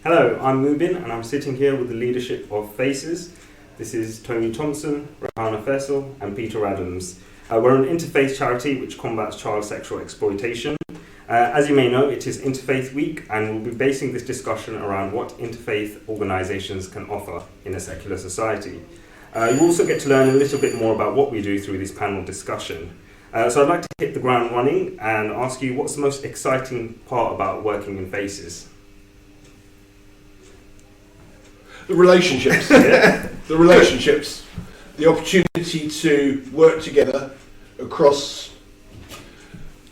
Hello, I'm Mubin and I'm sitting here with the leadership of FACES. This is Tony Thompson, Rahana Faisal and Peter Adams. We're an interfaith charity which combats child sexual exploitation. As you may know, it is Interfaith Week and we'll be basing this discussion around what interfaith organisations can offer in a secular society. You also get to learn a little bit more about what we do through this panel discussion. So I'd like to hit the ground running and ask you, what's the most exciting part about working in FACES? The relationships. Yeah. The relationships. The opportunity to work together across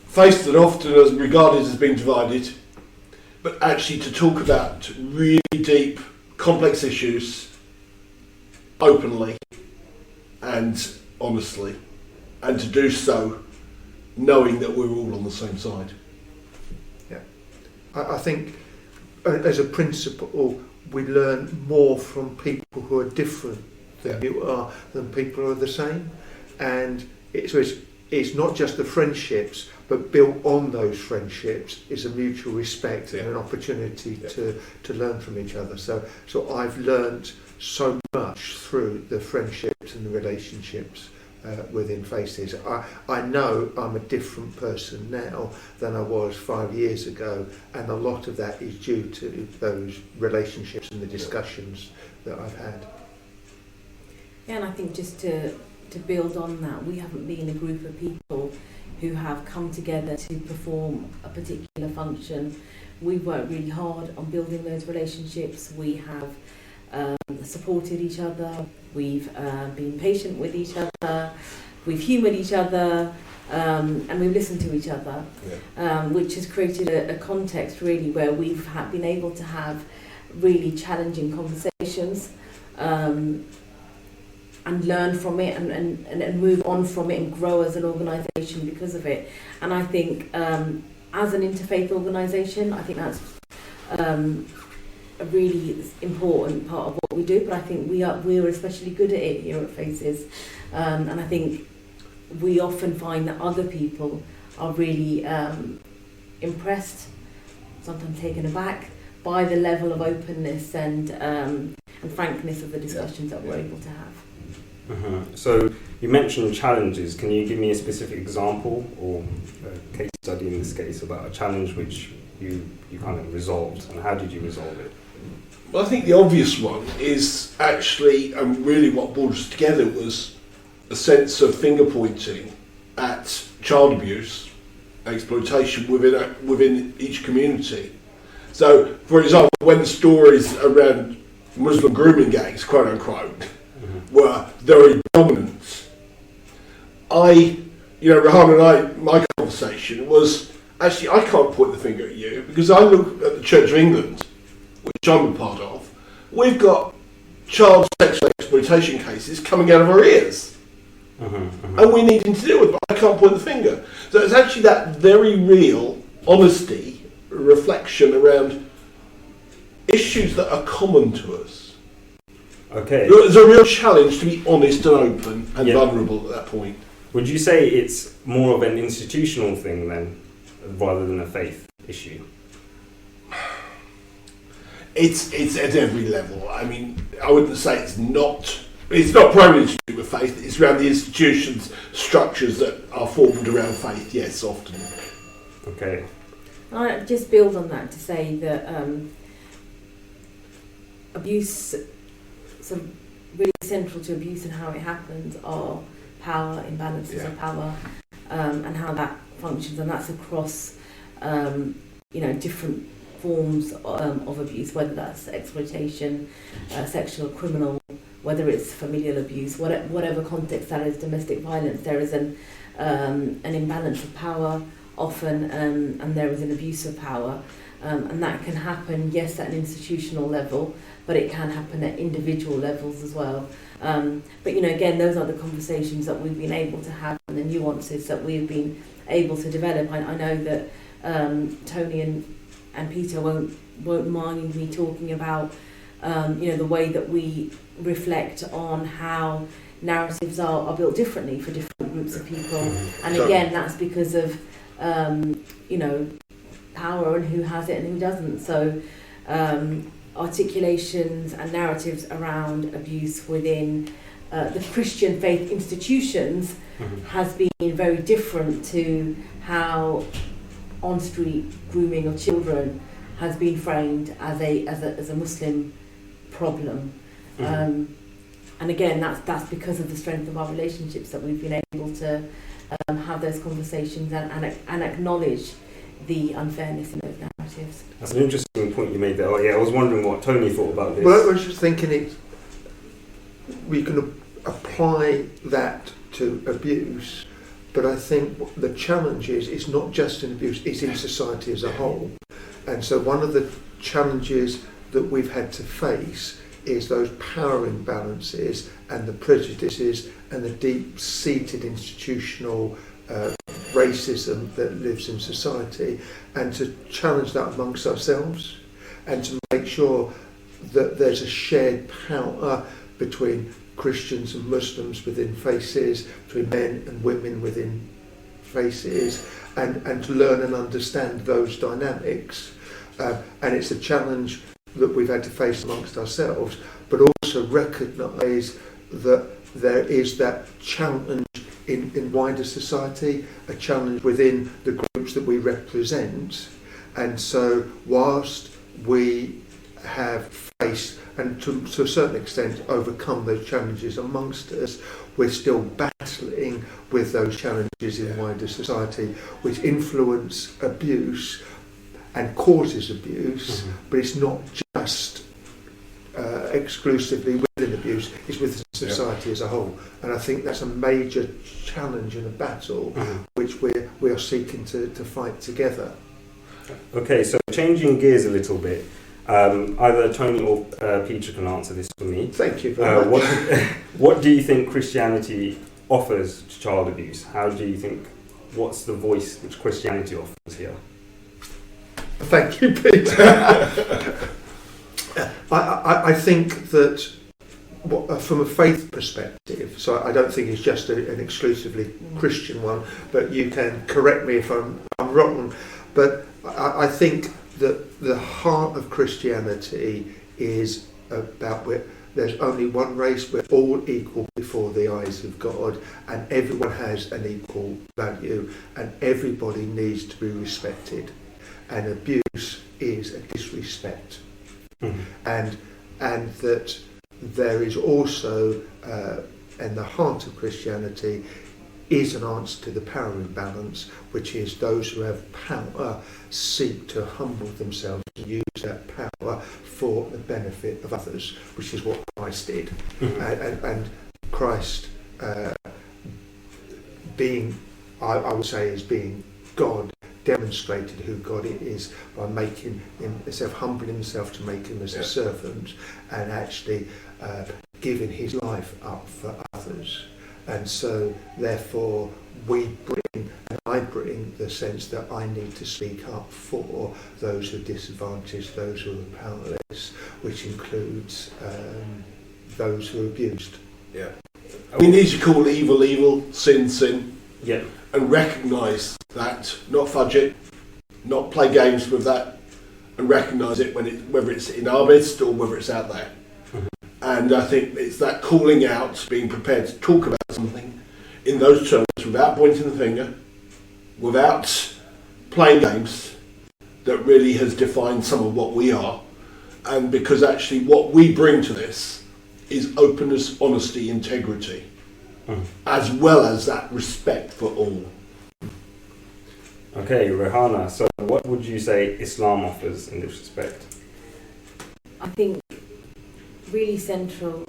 faith that often is regarded as being divided, but actually to talk about really deep, complex issues openly and honestly, and to do so knowing that we're all on the same side. Yeah, I think as a principle, we learn more from people who are different than you are than people who are the same, and it's not just the friendships, but built on those friendships is a mutual respect and an opportunity to learn from each other. So I've learnt so much through the friendships and the relationships within FACES. I know I'm a different person now than I was 5 years ago, and a lot of that is due to those relationships and the discussions that I've had. Yeah, and I think just to build on that, we haven't been a group of people who have come together to perform a particular function. We've worked really hard on building those relationships. We have supported each other, we've been patient with each other, we've humoured each other, and we've listened to each other, which has created a context really where we've been able to have really challenging conversations and learn from it and move on from it and grow as an organisation because of it. And I think as an interfaith organisation, I think that's a really important part of what we do, but I think we're especially good at it here at FACES, and I think we often find that other people are really impressed, sometimes taken aback by the level of openness and frankness of the discussions that we're able to have. So you mentioned challenges. Can you give me a specific example or a case study in this case about a challenge which you kind of resolved, and how did you resolve it? Well, I think the obvious one is actually, and really what brought us together was a sense of finger pointing at child abuse, exploitation within each community. So, for example, when the stories around Muslim grooming gangs, quote unquote, were very dominant, Rahana and I, my conversation was, actually, I can't point the finger at you because I look at the Church of England, which I'm a part of. We've got child sexual exploitation cases coming out of our ears. And we're needing to deal with it, but I can't point the finger. So it's actually that very real honesty, reflection around issues that are common to us. Okay. There's a real challenge to be honest and open and vulnerable at that point. Would you say it's more of an institutional thing then, rather than a faith issue? It's at every level. I mean, I wouldn't say it's not primarily to do with faith, it's around the institutions, structures that are formed around faith, yes, often. Okay. I just build on that to say that abuse, so really central to abuse and how it happens are power, imbalances of power, and how that functions, and that's across different forms of abuse, whether that's exploitation, sexual, criminal, whether it's familial abuse, whatever context that is, domestic violence, there is an imbalance of power often, and there is an abuse of power, and that can happen, yes, at an institutional level, but it can happen at individual levels as well. But again, those are the conversations that we've been able to have and the nuances that we've been able to develop. I know that Tony and Peter won't mind me talking about the way that we reflect on how narratives are built differently for different groups of people, and again that's because of power and who has it and who doesn't. So articulations and narratives around abuse within the Christian faith institutions has been very different to how on-street grooming of children has been framed as a Muslim problem. And again, that's because of the strength of our relationships that we've been able to have those conversations and acknowledge the unfairness in those narratives. That's an interesting point you made there. Oh, yeah, I was wondering what Tony thought about this. Well, I was just thinking we can apply that to abuse, but I think the challenge is it's not just in abuse, it's in society as a whole. And so one of the challenges that we've had to face is those power imbalances and the prejudices and the deep-seated institutional racism that lives in society, and to challenge that amongst ourselves and to make sure that there's a shared power between Christians and Muslims within FACES, between men and women within FACES, and to learn and understand those dynamics. And it's a challenge that we've had to face amongst ourselves, but also recognise that there is that challenge in wider society, a challenge within the groups that we represent. And so whilst we have faced and to a certain extent overcome those challenges amongst us, we're still battling with those challenges in wider society, which influence abuse and causes abuse, but it's not just exclusively within abuse, it's with society as a whole. And I think that's a major challenge and a battle which we are seeking to fight together. Okay, so changing gears a little bit, either Tony or Peter can answer this for me. Thank you very much. What do you think Christianity offers to child abuse? What's the voice which Christianity offers here? Thank you, Peter. I think that from a faith perspective, so I don't think it's just an exclusively Christian one, but you can correct me if I'm wrong, but I think that the heart of Christianity is about there's only one race, we're all equal before the eyes of God, and everyone has an equal value, and everybody needs to be respected. And abuse is a disrespect. And that there is also, in the heart of Christianity, is an answer to the power imbalance, which is those who have power seek to humble themselves and use that power for the benefit of others, which is what Christ did. And Christ, being, I would say, is being God, demonstrated who God is by making himself, humbling himself to make him as a servant, and actually giving his life up for others. And so therefore I bring the sense that I need to speak up for those who are disadvantaged, those who are powerless, which includes those who are abused. We need to call evil evil, sin sin, and recognise that, not fudge it, not play games with that, and recognise it whether it's in our midst or whether it's out there. And I think it's that calling out, being prepared to talk about something in those terms without pointing the finger, without playing games, that really has defined some of what we are. And because actually what we bring to this is openness, honesty, integrity, as well as that respect for all. Okay, Rehana, so what would you say Islam offers in this respect? I think really central,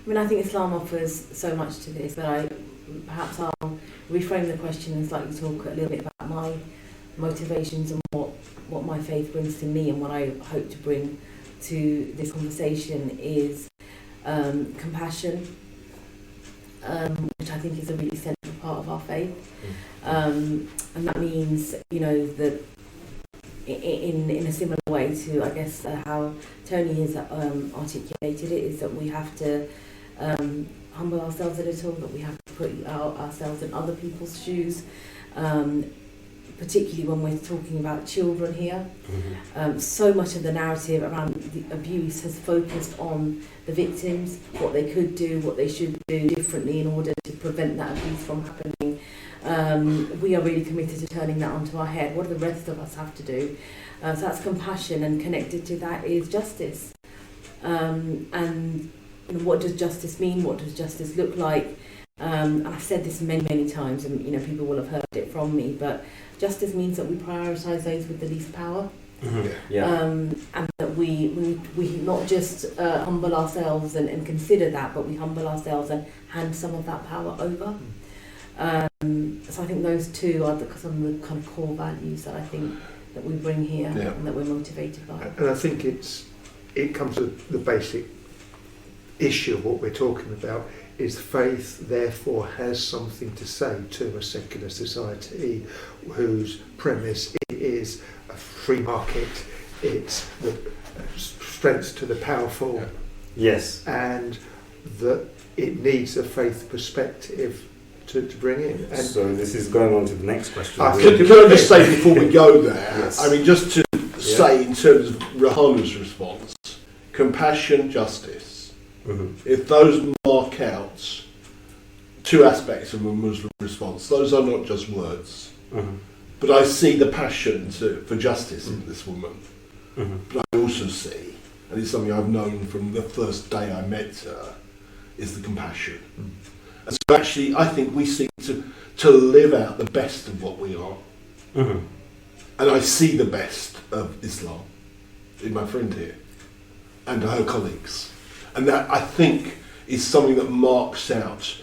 I think Islam offers so much to this, but perhaps I'll reframe the question and slightly talk a little bit about my motivations and what my faith brings to me, and what I hope to bring to this conversation is compassion, which I think is a really central part of our faith. And that means, that in a similar way to, I guess, how Tony has articulated it, is that we have to humble ourselves a little, that we have to put ourselves in other people's shoes, particularly when we're talking about children here. So much of the narrative around the abuse has focused on the victims, what they could do, what they should do differently in order to prevent that abuse from happening. We are really committed to turning that onto our head. What do the rest of us have to do? So that's compassion, and connected to that is justice. And what does justice mean? What does justice look like? I've said this many times, and people will have heard it from me, but justice means that we prioritise those with the least power. And that we not just humble ourselves and consider that, but we humble ourselves and hand some of that power over. So I think those two are some of the kind of core values that I think that we bring here and that we're motivated by. And I think it comes to the basic issue of what we're talking about is faith therefore has something to say to a secular society whose premise is a free market, it's the strength to the powerful, yes, and that it needs a faith perspective to bring in. And so this is going on to the next question. Can I just say before we go there, Yes. I mean, just to say in terms of Rahana's response, compassion, justice, if those mark out two aspects of a Muslim response, those are not just words. But I see the passion for justice in this woman. But I also see, and it's something I've known from the first day I met her, is the compassion. And so actually, I think we seek to live out the best of what we are. And I see the best of Islam in my friend here and her colleagues. And that, I think, is something that marks out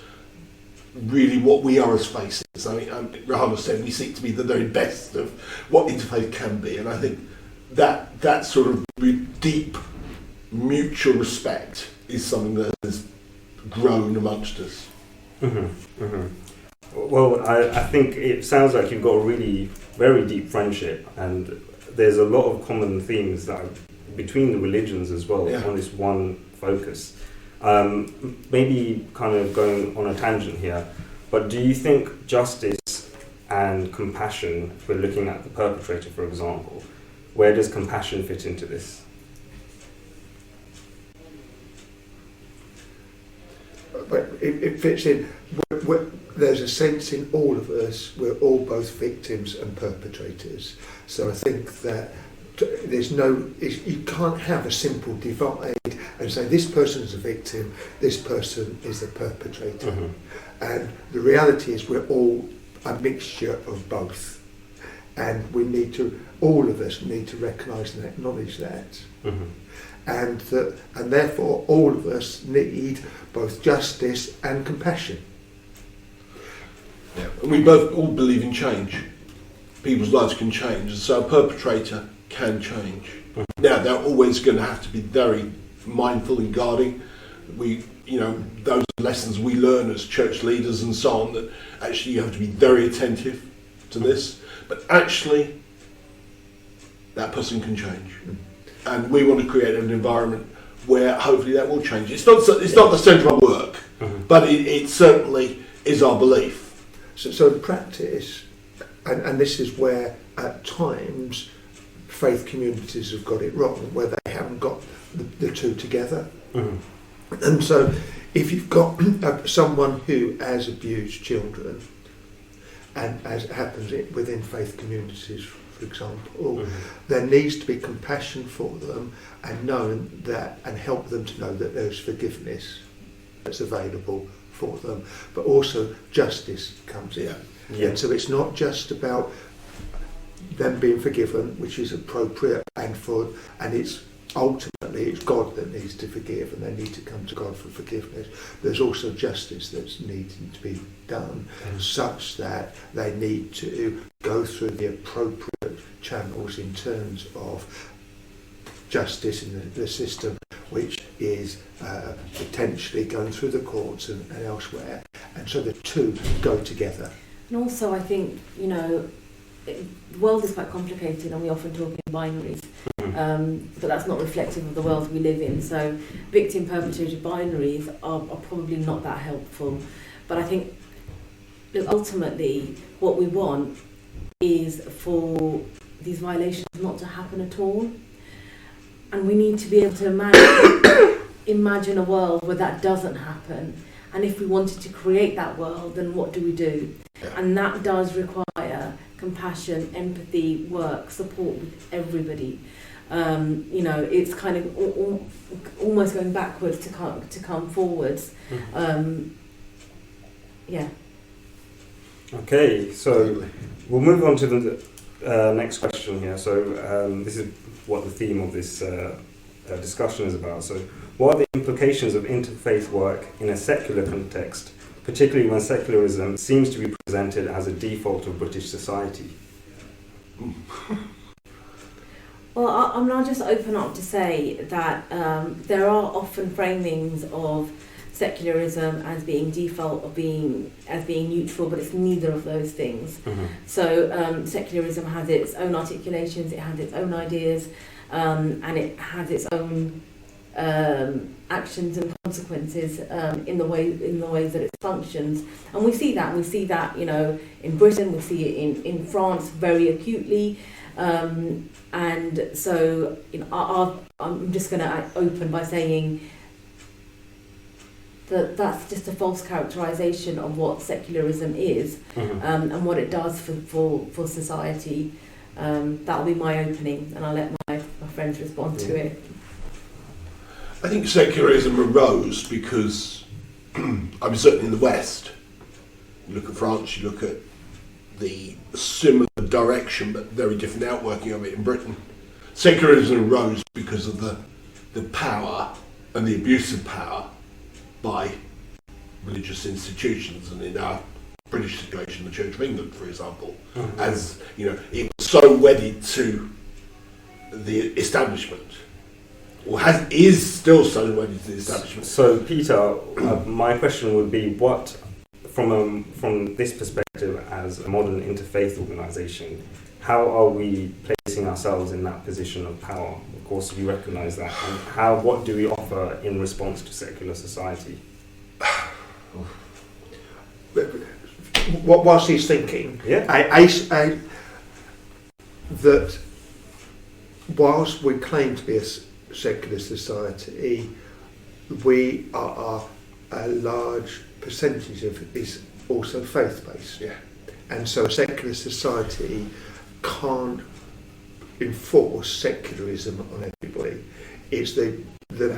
really what we are as faces. I mean, Rahana said we seek to be the very best of what interfaith can be. And I think that sort of deep mutual respect is something that has grown amongst us. Well, I think it sounds like you've got a really very deep friendship, and there's a lot of common themes that are between the religions as well on this one focus. Maybe kind of going on a tangent here, but do you think justice and compassion, if we're looking at the perpetrator, for example, where does compassion fit into this? it fits in. There's a sense in all of us, we're all both victims and perpetrators. So I think that you can't have a simple divide and say this person is a victim, this person is a perpetrator. And the reality is we're all a mixture of both. And all of us need to recognise and acknowledge that. And therefore all of us need both justice and compassion. Yeah. And we both all believe in change. People's lives can change, and so a perpetrator can change. Now they're always going to have to be very mindful and guarding. Those lessons we learn as church leaders and so on, that actually you have to be very attentive to this. But actually, that person can change, and we want to create an environment where hopefully that will change. It's not the centre of our work, but it certainly is our belief. So in practice, and this is where at times faith communities have got it wrong, where they haven't got the two together. And so if you've got someone who has abused children, and as it happens within faith communities, for example, there needs to be compassion for them and help them to know that there's forgiveness that's available for them, but also justice comes in. And so it's not just about them being forgiven, which is appropriate, and it's ultimately it's God that needs to forgive, and they need to come to God for forgiveness. There's also justice that's needing to be done, such that they need to go through the appropriate channels in terms of justice in the system, which is potentially going through the courts and elsewhere, and so the two go together. And also I think, the world is quite complicated and we often talk in binaries, but that's not reflective of the world we live in. So victim-perpetrator binaries are probably not that helpful. But I think ultimately what we want is for these violations not to happen at all. And we need to be able to imagine a world where that doesn't happen. And if we wanted to create that world, then what do we do? Yeah. And that does require compassion, empathy, work, support with everybody. It's kind of almost going backwards to come forwards. Yeah. Okay, so we'll move on to the next question here. So this is what the theme of this discussion is about. So what are the implications of interfaith work in a secular context, particularly when secularism seems to be presented as a default of British society? Well, I'll just open up to say that there are often framings of secularism as being default, as being neutral, but it's neither of those things. Mm-hmm. So secularism has its own articulations, it has its own ideas, and it has its own actions and consequences in the ways that it functions. And we see that in Britain, we see it in France very acutely. And so I'm just going to open by saying that's just a false characterisation of what secularism is, and what it does for society. That'll be my opening, and I'll let my friends respond to it. I think secularism arose because, certainly in the West, you look at France, you look at the similar direction but very different outworking of it in Britain. Secularism arose because of the power and the abuse of power by religious institutions, and in our British situation, the Church of England, for example, as it was so wedded to the establishment, or is still so wedded to the establishment. So, Peter, my question would be, what, from this perspective, as a modern interfaith organisation, how are we placing ourselves in that position of power? Of course, you recognise that. And what do we offer in response to secular society? Whilst he's thinking, that whilst we claim to be a secular society, we are a large percentage of it is also faith-based. Yeah. And so a secular society can't enforce secularism on everybody. It's the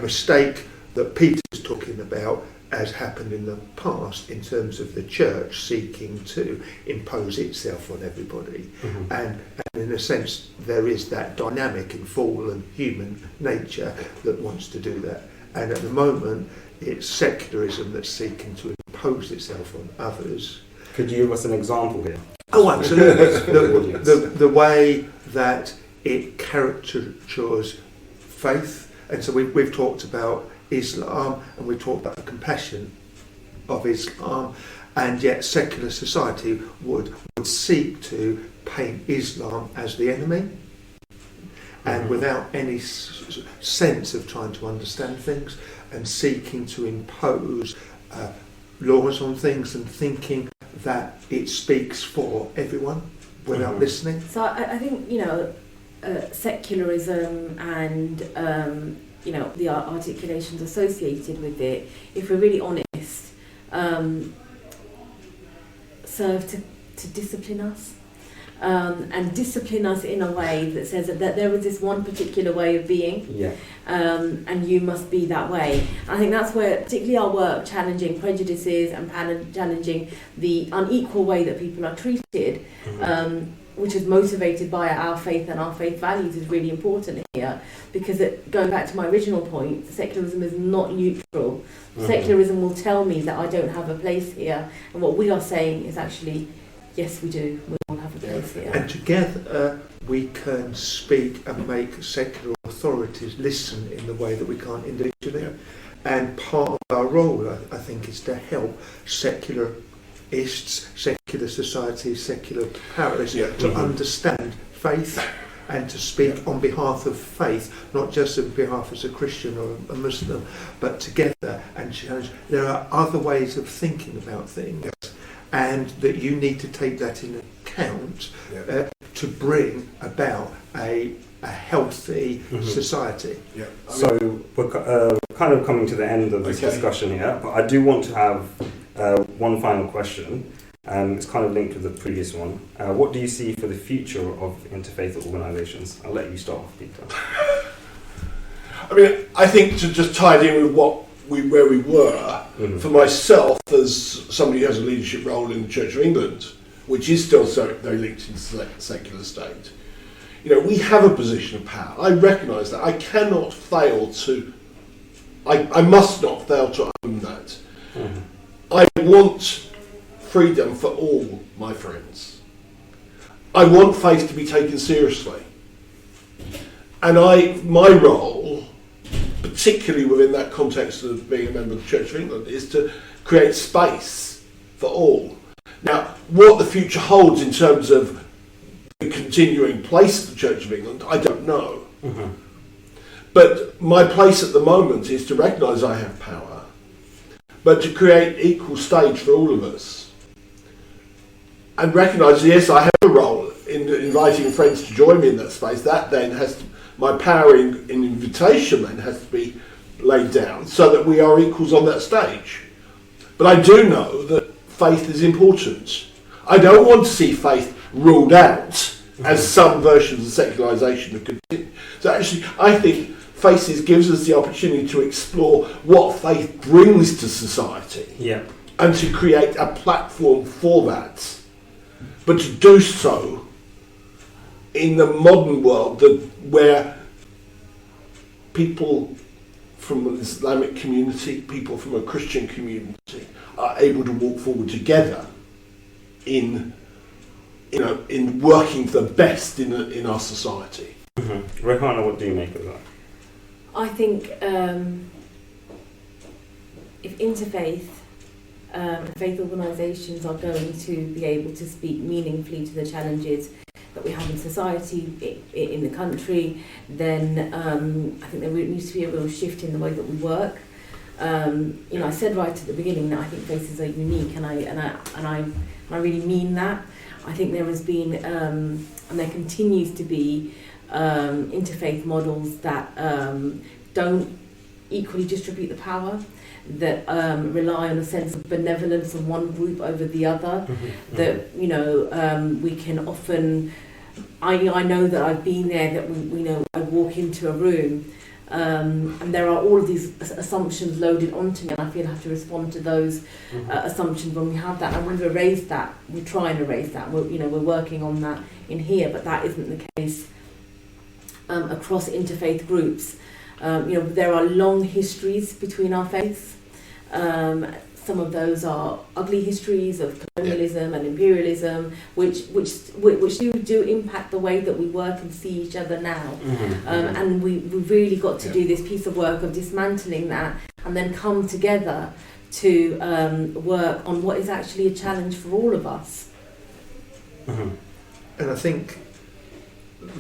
mistake that Peter's talking about has happened in the past in terms of the church seeking to impose itself on everybody. And in a sense there is that dynamic in fallen human nature that wants to do that. And at the moment it's secularism that's seeking to impose itself on others. Could you give us an example here? Oh, absolutely. the way that it caricatures faith, and so we've talked about Islam, and we've talked about the compassion of Islam, and yet secular society would seek to paint Islam as the enemy, and without any sense of trying to understand things, and seeking to impose laws on things, and thinking that it speaks for everyone without listening. So I think secularism and the articulations associated with it, if we're really honest, serve to discipline us. And discipline us in a way that says that there is this one particular way of being, and you must be that way. I think that's where particularly our work challenging prejudices and challenging the unequal way that people are treated, which is motivated by our faith and our faith values, is really important here, because going back to my original point, secularism is not neutral. Secularism will tell me that I don't have a place here, and what we are saying is actually, yes, we do. We all have a place here. And together we can speak and make secular authorities listen in the way that we can't individually. Yeah. And part of our role, I think, is to help secularists, secular societies, secular powers to understand faith and to speak on behalf of faith, not just on behalf as a Christian or a Muslim, but together and challenge. There are other ways of thinking about things. And that you need to take that in count to bring about a healthy society. Yeah. So we're kind of coming to the end of this discussion here, but I do want to have one final question. It's kind of linked with the previous one. What do you see for the future of interfaith organisations? I'll let you start off, Peter. I mean, I think to just tie it in with where we were, for myself, as somebody who has a leadership role in the Church of England, which is still so very linked to the secular state, we have a position of power. I recognise that. I cannot fail to, I must not fail to own that. I want freedom for all my friends. I want faith to be taken seriously. And my role, particularly within that context of being a member of the Church of England, is to create space for all. Now, what the future holds in terms of the continuing place of the Church of England, I don't know. But my place at the moment is to recognise I have power, but to create equal stage for all of us. And recognise, yes, I have a role in inviting friends to join me in that space. That then has to, my power in invitation then has to be laid down so that we are equals on that stage. But I do know that faith is important. I don't want to see faith ruled out as some versions of secularisation have continued. So actually, I think FACES gives us the opportunity to explore what faith brings to society and to create a platform for that. But to do so in the modern world where people from an Islamic community, people from a Christian community are able to walk forward together in working for the best in our society. Rehana, what do you make of that? I think if interfaith faith organisations are going to be able to speak meaningfully to the challenges that we have in society, in the country, then I think there needs to be a real shift in the way that we work. I said right at the beginning that I think faces are unique, and I really mean that. I think there has been and there continues to be interfaith models that don't equally distribute the power, that rely on a sense of benevolence of one group over the other, that we can often, I know that I've been there, that I walk into a room and there are all of these assumptions loaded onto me, and I feel I have to respond to those assumptions when we have that, and we've erased that, we try and erase that, we're working on that in here, but that isn't the case across interfaith groups. There are long histories between our faiths. Some of those are ugly histories of colonialism and imperialism, which do impact the way that we work and see each other now. And we've really got to do this piece of work of dismantling that, and then come together to work on what is actually a challenge for all of us. And I think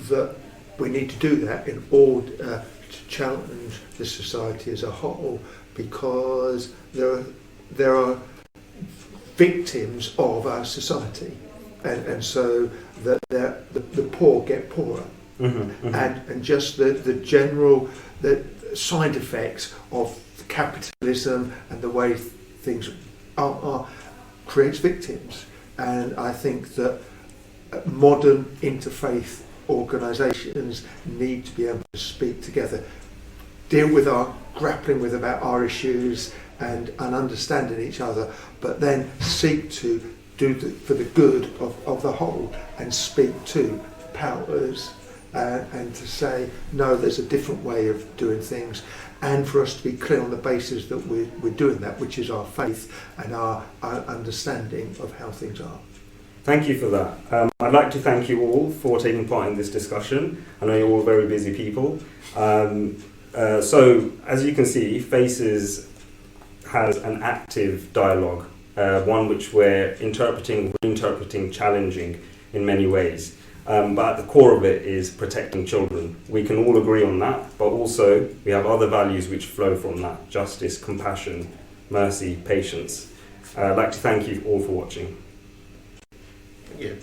that we need to do that in order to challenge the society as a whole, because there are victims of our society, and so the poor get poorer, and just the general side effects of capitalism and the way things are creates victims. And I think that modern interfaith organisations need to be able to speak together, deal with grappling with about our issues and understanding each other, but then seek to do for the good of the whole, and speak to powers and to say, no, there's a different way of doing things, and for us to be clear on the basis that we're doing that, which is our faith and our understanding of how things are. Thank you for that. I'd like to thank you all for taking part in this discussion. I know you're all very busy people. So, as you can see, FACES has an active dialogue, one which we're interpreting, reinterpreting, challenging in many ways. But at the core of it is protecting children. We can all agree on that, but also we have other values which flow from that: justice, compassion, mercy, patience. I'd like to thank you all for watching. Yeah.